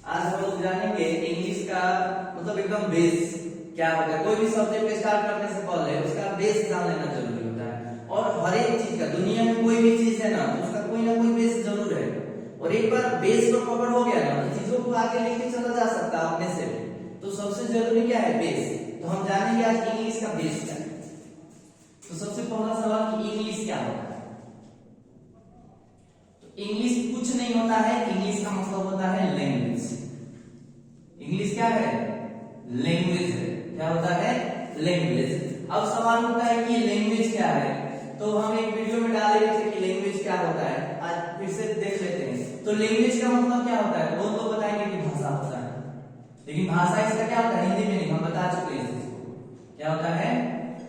आज हम लोग जानेंगे इंग्लिश का मतलब एकदम बेस क्या होता है। कोई भी सब्जेक्ट स्टार्ट करने से पहले उसका बेस जान लेना जरूरी होता है। और हर एक चीज का, दुनिया में कोई भी चीज है ना तो उसका कोई ना कोई बेस जरूर है। और एक बार बेस को पकड़ हो गया ना तो चीजों को आगे लेके चला जा सकता है अपने से। तो सबसे जरूरी क्या है? बेस। तो हम जानेंगे आज इंग्लिश का बेस क्या है। तो सबसे पहला सवाल कि इंग्लिश क्या होता है। तो इंग्लिश कुछ नहीं होता है, इंग्लिश का मतलब होता है लैंग्वेज। इंग्लिश क्या है? लैंग्वेज है। क्या होता है? लैंग्वेज। अब सवाल होता है कि लैंग्वेज क्या है। तो हम एक वीडियो में डाले थे कि लैंग्वेज क्या होता है, आज फिर से देख लेते हैं। तो लैंग्वेज का मतलब क्या होता है? वो तो बताएंगे कि भाषा होता है, लेकिन भाषा इसका क्या होता है? हिंदी में नहीं, हम बता चुके हैं इसको। क्या होता है?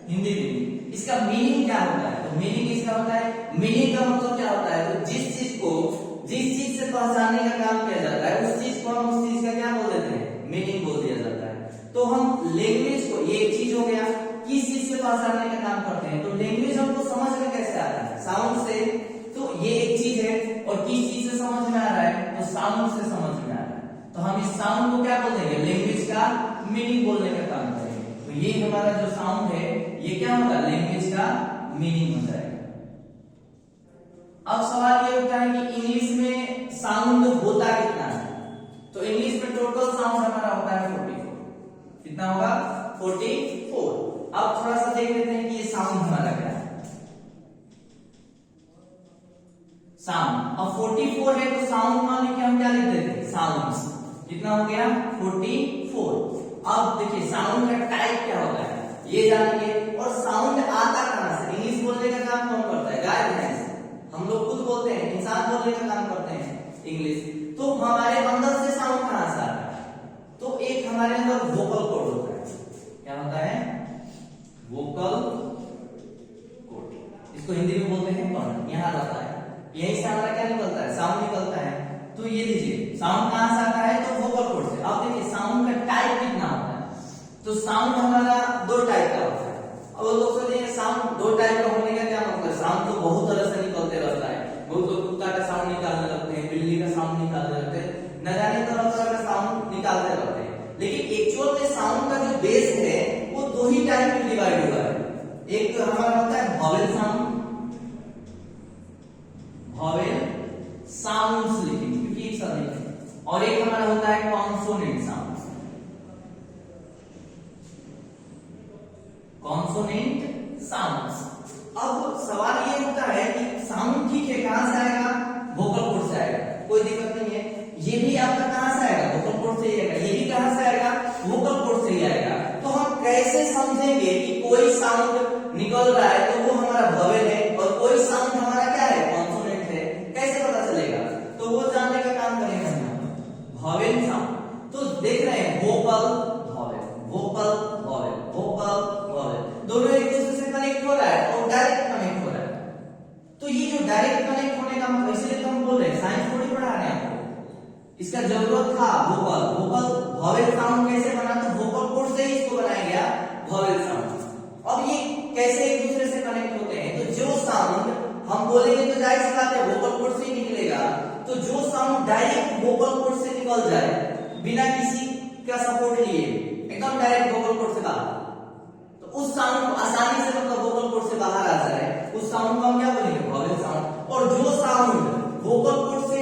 हिंदी में। इसका मीनिंग क्या होता है? तो मीनिंग इसका होता है, मीनिंग का मतलब क्या होता है? तो जिस चीज से पहचानने का काम किया जाता है उस चीज को हम उस चीज का क्या बोल देते हैं? मीनिंग बोल दिया जाता है। तो हम लैंग्वेज को, ये एक चीज हो गया, किस चीज से पहचानने का काम करते हैं। तो लैंग्वेज हमको समझ में कैसे आता है? साउंड से। तो ये एक चीज है। और किस चीज से समझ में आ रहा है? तो साउंड से समझ में आ रहा है। तो हम इस साउंड को क्या बोल देंगे? लैंग्वेज का मीनिंग बोलने का काम करेंगे। तो ये हमारा जो साउंड है ये क्या होगा? लैंग्वेज का मीनिंग हो जाएगा। अब सवाल ये उठता है कि इंग्लिश में साउंड होता कितना है। तो इंग्लिश में टोटल साउंड हमारा होता है 44। कितना होगा? 44। अब थोड़ा सा देख लेते हैं कि ये साउंड हमारा क्या है। साउंड अब 44 है तो साउंड मान लीजिए हम क्या लिख देते हैं? साउंड्स। कितना हो गया? 44। अब देखिए साउंड का टाइप क्या होता है ये जानेंगे। और साउंड आता कहां से? इंग्लिश बोलने का काम कौन करता है? गाय भैंस। हम लोग खुद बोलते हैं, इंसान बोलने का काम करते हैं इंग्लिश। तो हमारे अंदर से साउंड कहां से आता है? तो एक हमारे अंदर वोकल कॉर्ड होता है। क्या होता है? Vocal cord. इसको हिंदी में बोलते हैं कॉर्ड। यहां रहता है, यहीं से हमारा क्या निकलता है? साउंड निकलता है। तो ये लीजिए साउंड कहां से आता है? तो वोकल कॉर्ड से। अब देखिए साउंड का टाइप कितना होता है। तो साउंड हमारा दो टाइप का होता है। अब लोग सोचेंगे साउंड दो टाइप का होने का क्या मतलब? साउंड तो बहुत तरह से निकलते रहता है। बहुत लोग कुत्ता का साउंड निकालने लगते हैं, बिल्ली का साउंड निकालने लगते हैं, न जाने तरह तरह का साउंड निकालते रहते हैं। लेकिन एक्चुअल में साउंड का जो बेस है वो दो ही टाइप में डिवाइड हुआ है। एक तो हमारा होता है वॉवेल साउंड, वॉवेल साउंड्स लिखेंगे क्योंकि एक साथ लिखेंगे। और एक हमारा होता है कॉन्सोनेंट साउंड। Consonant sounds. अब सवाल ये होता है कि साउंड ठीक है कहां से आएगा? वोकल कॉर्ड से आएगा, कोई दिक्कत नहीं है। ये भी आपका कहां से आएगा? वोकल कॉर्ड से ही आएगा। ये भी कहां से आएगा? वोकल कॉर्ड से ही आएगा। तो हम कैसे समझेंगे कि कोई साउंड निकल रहा है तो वो हमारा वोवेल है और कोई साउंड हमारा क्या है? कॉन्सोनेंट है। कैसे पता चलेगा? तो वो जानने का काम करेंगे हम। वोवेल साउंड तो देख रहे हैं, vocal vowel, vocal vowel, vocal vowel, दोनों एक दूसरे से कनेक्ट हो रहा है और डायरेक्ट कनेक्ट हो रहा है। तो ये जो डायरेक्ट कनेक्ट होने का मतलब, इसलिए तो हम बोल रहे हैं साइंस थोड़ी पढ़ा रहे हैं आपको, इसका जरूरत था वोकल। वोकल वोवेल साउंड कैसे बना? तो वोकल कॉर्ड से ही इसको बनाया गया वोवेल साउंड। अब ये कैसे एक दूसरे से कनेक्ट होते हैं? तो जो साउंड हम बोलेंगे तो जाहिर सी बात है वोकल कॉर्ड से ही निकलेगा। तो जो साउंड डायरेक्ट वोकल कॉर्ड से निकल जाए बिना किसी का सपोर्ट लिए, एकदम डायरेक्ट वोकल कॉर्ड से बाहर, तो उस साउंड को आसानी से मतलब वोकल कॉर्ड से बाहर आ जाए उस साउंड को हम क्या बोलेंगे? Vowel sound. और जो साउंड वोकल कॉर्ड से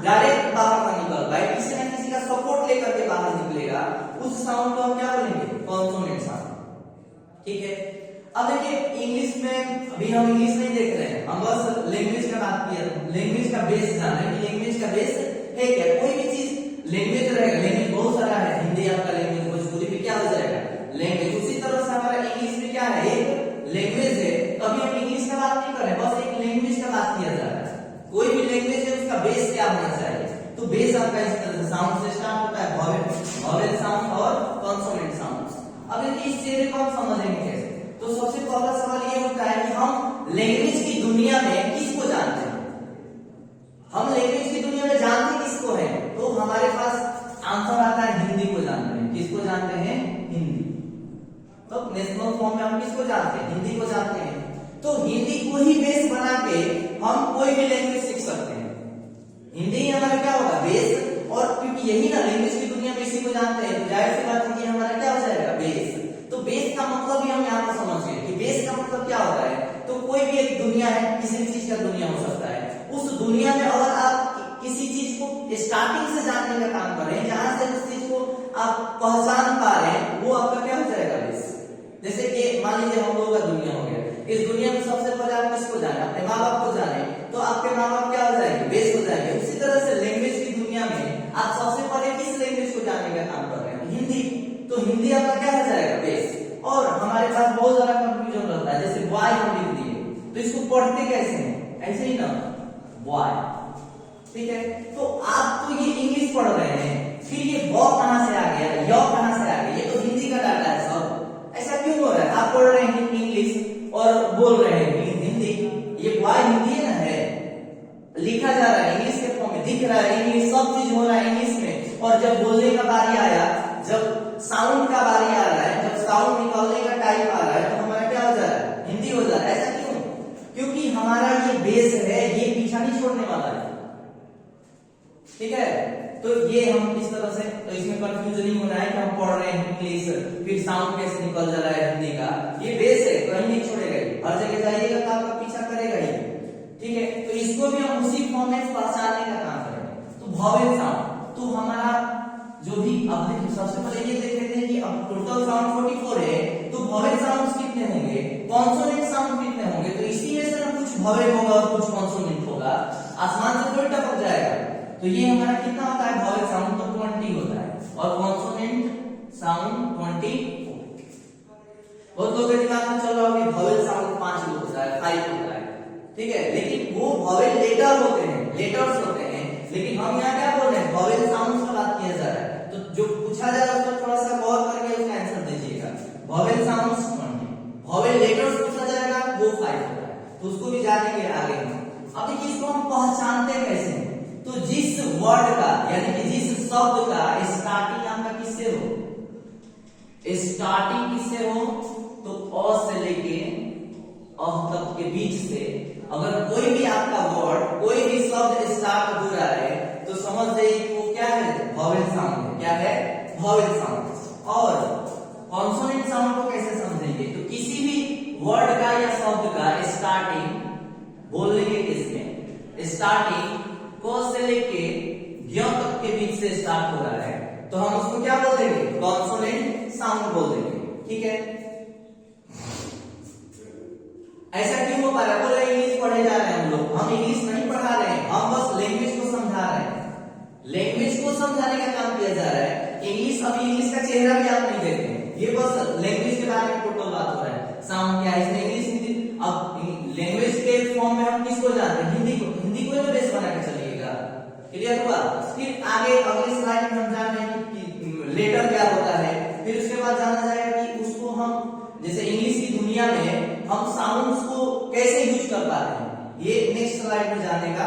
डायरेक्ट बाहर ना निकल पाए, किसी ना किसी का सपोर्ट लेकर के बाहर निकलेगा, उस साउंड को हम क्या बोलेंगे? Consonant sound. ठीक है। अब देखिए इंग्लिश में, अभी हम इंग्लिश नहीं देख रहे हैं, हम बस लैंग्वेज का बात किया, लैंग्वेज का बेस जाना है कि लैंग्वेज का बेस है क्या। कोई भी चीज लैंग्वेज रहेगा, लैंग्वेज बहुत सारा है। हिंदी आपका लैंग्वेज, भोजपुरी भी क्या हो जाएगा? लैंग्वेज। उसी तरह से हमारा इंग्लिश में क्या है? एक लैंग्वेज है। कभी हम इंग्लिश का बात नहीं कर रहे, बस एक लैंग्वेज का बात किया जा रहा है। कोई भी लैंग्वेज है उसका बेस क्या होना चाहिए? तो बेस आपका इस तरह से साउंड से स्टार्ट होता है, वोवेल, वोवेल साउंड और कॉन्सोनेंट साउंड। अब इस चीज को हम समझेंगे कैसे? तो सबसे पहला सवाल ये होता है कि हम लैंग्वेज की दुनिया में किसको जानते हैं? हम लैंग्वेज की दुनिया में जानते किसको है? तो हमारे पास आंसर आता है हिंदी को जानते हैं। किसको जानते हैं? हिंदी। तो नेशनल फॉर्म में हम किसको जानते हैं? हिंदी को जानते हैं। तो हिंदी को ही बेस बना के हम कोई भी लैंग्वेज सीख सकते हैं। हिंदी हमारा क्या होगा? बेस। और क्योंकि क्योंकि यही ना लैंग्वेज की दुनिया में इसी को जानते हैं, तो जाहिर सी बात है कि हमारा क्या हो जाएगा, बेस। तो बेस का मतलब भी हम यहाँ पर समझ गए कि बेस का मतलब क्या होता है। तो कोई भी एक दुनिया है, किसी भी चीज का दुनिया हो सकता है, उस दुनिया में अगर आप किसी चीज को स्टार्टिंग से जानने का काम कर रहे हैं, जहां से उस चीज को आप पहचान पा रहे हैं, वो आपका क्या हो जाएगा, बेस। जैसे कि मान लीजिए हम लोगों का दुनिया हो गया, इस दुनिया में सबसे पहले आप किसको जाने, अपने माँ बाप को जाने, तो आपके माँ बाप क्या हो जाएंगे, बेस हो जाएंगे। उसी तरह से लैंग्वेज की दुनिया में आप सबसे पहले किस लैंग्वेज को जानने का काम कर रहे हैं, हिंदी, तो हिंदी आपका क्या हो जाएगा, बेस। और हमारे पास बहुत सारा कंफ्यूजन रहता है, जैसे बॉय हम लिख दिए, तो इसको पढ़ते कैसे हैं, ऐसे ही ना, बॉय, ठीक है। तो आप तो ये इंग्लिश पढ़ रहे हैं, फिर ये ब कहां से आ गया, य कहां से आ गया, ये तो हिंदी का डाटा है सब। ऐसा क्यों हो रहा है, आप पढ़ रहे हैं इंग्लिश और बोल रहे हैं हिंदी, ये बॉय हिंदी है ना, है, लिखा जा रहा है इंग्लिश के फॉर्म में, दिख रहा है इंग्लिश, सब चीज हो रहा है इंग्लिश में। और जब बोलने का बारी आया, जब साउंड का बारी आ रहा है, जब साउंड निकालने का टाइम आ रहा है, तो हमारा क्या हो जा रहा है, हिंदी हो जा रहा है। ऐसा क्यों, क्योंकि हमारा ये बेस है, ये पीछा नहीं छोड़ने वाला है, ठीक है। तो ये हम इस तरह से, तो इसमें कंफ्यूजन नहीं होना है कि हम पढ़ रहे हैं इंग्लिश, फिर साउंड कैसे निकल जा रहा है हिंदी का, ये बेस है, कहीं नहीं छोड़ेगा, हर जगह जाइएगा तो आपका पीछा करेगा ही, ठीक है। तो इसको भी हम उसी फॉर्म में पहचानने का काम करेंगे। तो वॉवेल साउंड, तो हमारा जो भी, अब देखिए सबसे पहले ये देख लेते हैं कि अब टोटल साउंड 44 है, तो वॉवेल साउंड्स कितने होंगे, कॉन्सोनेंट साउंड कितने होंगे, तो इसी में से ना कुछ वॉवेल होगा और कुछ कॉन्सोनेंट होगा, आसमान से थोड़ी टपक जाएगा। तो ये हमारा कितना होता है, वॉवेल साउंड तो 20 होता है, और कॉन्सोनेंट साउंड 24। बहुत लोगों के दिमाग में चल रहा होगा कि वॉवेल साउंड 5 होता है, 5 होता है, ठीक है, लेकिन वो वॉवेल लेटर होते हैं, लेटर्स होते हैं, लेकिन हम यहाँ क्या बोल रहे हैं, वॉवेल साउंड्स पर बात किया जा रहा है। तो जो पूछा जा रहा है उसको थोड़ा सा गौर करके उसका आंसर दीजिएगा। वॉवेल साउंड्स 20, वॉवेल लेटर्स पूछा जाएगा, वो 5 होता है, तो उसको भी जानेंगे आगे हम। अब देखिए इसको हम पहचानते कैसे हैं, तो जिस वर्ड का, यानी कि जिस शब्द का स्टार्टिंग आपका किससे हो, स्टार्टिंग किससे हो, तो अ से लेके अह तक के बीच से अगर कोई भी आपका वर्ड, कोई भी शब्द स्टार्ट हो रहा है, तो समझ जाइए कि वो क्या है, वॉवेल साउंड है। क्या है, वॉवेल साउंड। और कॉन्सोनेंट साउंड को कैसे समझेंगे, तो किसी भी वर्ड का या शब्द का स्टार्टिंग, बोल लेंगे किसमें, स्टार्टिंग को से लेके य तक के बीच से स्टार्ट हो रहा है, तो हम उसको क्या बोल देंगे, कॉन्सोनेंट साउंड बोल देंगे, ठीक है। ऐसा क्यों हो पा रहा है, बोले इंग्लिश पढ़े जा रहे हैं हम लोग, हम इंग्लिश नहीं पढ़ा रहे हैं, हम बस लैंग्वेज को समझा रहे हैं, लैंग्वेज को समझाने का काम किया जा रहा है। इंग्लिश, अभी इंग्लिश का चेहरा भी आप नहीं देखते हैं, ये बस लैंग्वेज के बारे में टोटल बात हो रहा है। साउंड क्या है, इसमें इंग्लिश, हिंदी। अब लैंग्वेज के फॉर्म में हम किसको जानते हैं, हिंदी को, हिंदी को ही बेस बना के चलिएगा, क्लियर हुआ। फिर आगे अगली स्लाइड में हम जान रहे हैं कि लेटर क्या होता है, फिर उसके बाद जाना जाएगा कि उसको हम, जैसे इंग्लिश की दुनिया में हम साउंड्स को कैसे यूज कर पाते हैं, ये नेक्स्ट स्लाइड में जाने का